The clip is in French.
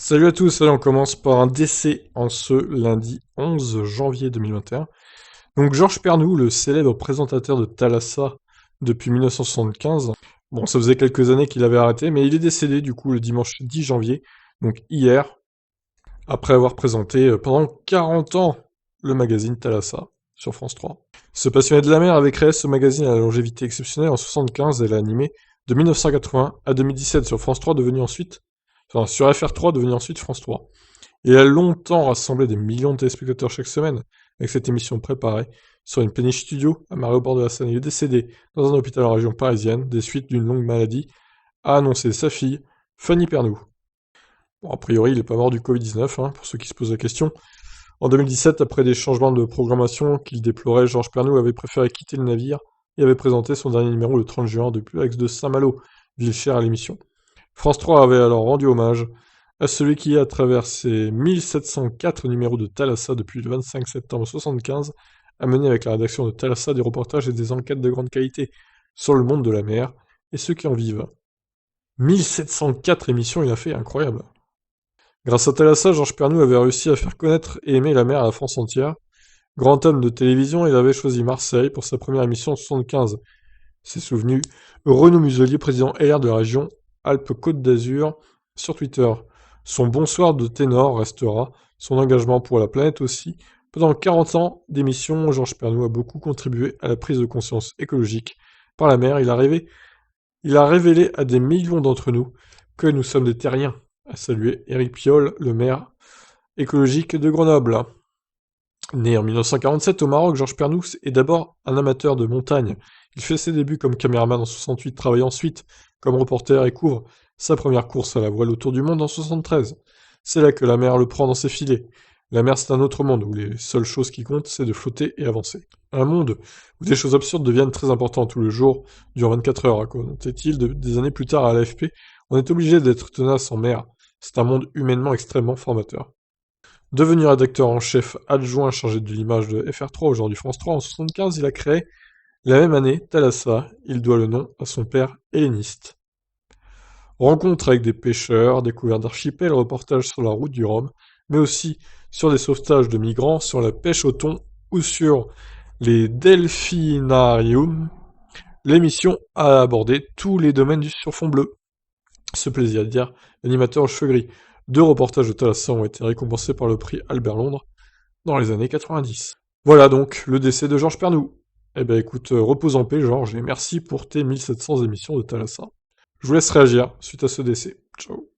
Salut à tous, allez, on commence par un décès en ce lundi 11 janvier 2021. Donc Georges Pernou, le célèbre présentateur de Thalassa depuis 1975. Bon, ça faisait quelques années qu'il avait arrêté, mais il est décédé du coup le dimanche 10 janvier, donc hier, après avoir présenté pendant 40 ans le magazine Thalassa sur France 3. Ce passionné de la mer avait créé ce magazine à la longévité exceptionnelle en 75 et l'a animé de 1980 à 2017 sur France 3, devenu ensuite, enfin sur FR3, devenu ensuite France 3. Il a longtemps rassemblé des millions de téléspectateurs chaque semaine avec cette émission préparée sur une péniche studio amarrée au bord de la Seine. Il est décédé dans un hôpital en région parisienne des suites d'une longue maladie, a annoncé sa fille, Fanny Pernou. Bon, a priori, il n'est pas mort du Covid-19, hein, pour ceux qui se posent la question. En 2017, après des changements de programmation qu'il déplorait, Georges Pernou avait préféré quitter le navire et avait présenté son dernier numéro le 30 juin depuis l'axe de Saint-Malo, ville chère à l'émission. France 3 avait alors rendu hommage à celui qui, à travers ses 1704 numéros de Thalassa depuis le 25 septembre 1975, a mené avec la rédaction de Thalassa des reportages et des enquêtes de grande qualité sur le monde de la mer et ceux qui en vivent. 1704 émissions il a fait, incroyable. Grâce à Thalassa, Georges Pernou avait réussi à faire connaître et aimer la mer à la France entière. Grand homme de télévision, il avait choisi Marseille pour sa première émission en 1975. C'est souvenu Renaud Muselier, président LR de la région Alpes-Côte d'Azur, sur Twitter. Son bonsoir de ténor restera, son engagement pour la planète aussi. Pendant 40 ans d'émission, Georges Pernou a beaucoup contribué à la prise de conscience écologique. Par la mer, il a révélé à des millions d'entre nous que nous sommes des terriens, a salué Éric Piolle, le maire écologique de Grenoble. Né en 1947 au Maroc, Georges Pernou est d'abord un amateur de montagne. Il fait ses débuts comme caméraman en 68, travaille ensuite comme reporter et couvre sa première course à la voile autour du monde en 73. C'est là que la mer le prend dans ses filets. La mer, c'est un autre monde où les seules choses qui comptent, c'est de flotter et avancer. Un monde où des choses absurdes deviennent très importantes, tout le jour dure 24 heures. Racontait-il des années plus tard à l'AFP, on est obligé d'être tenace en mer. C'est un monde humainement extrêmement formateur. Devenu rédacteur en chef adjoint chargé de l'image de FR3, aujourd'hui France 3, en 1975, il a créé, la même année, Thalassa. Il doit le nom à son père helléniste. Rencontres avec des pêcheurs, découvertes d'archipels, reportages sur la route du Rhum, mais aussi sur des sauvetages de migrants, sur la pêche au thon ou sur les delphinariums. L'émission a abordé tous les domaines du surfond bleu. Ce plaisir à dire, l'animateur aux cheveux gris. 2 reportages de Thalassa ont été récompensés par le prix Albert Londres dans les années 90. Voilà donc le décès de Georges Pernou. Eh ben écoute, repose en paix Georges, et merci pour tes 1700 émissions de Thalassa. Je vous laisse réagir suite à ce décès. Ciao.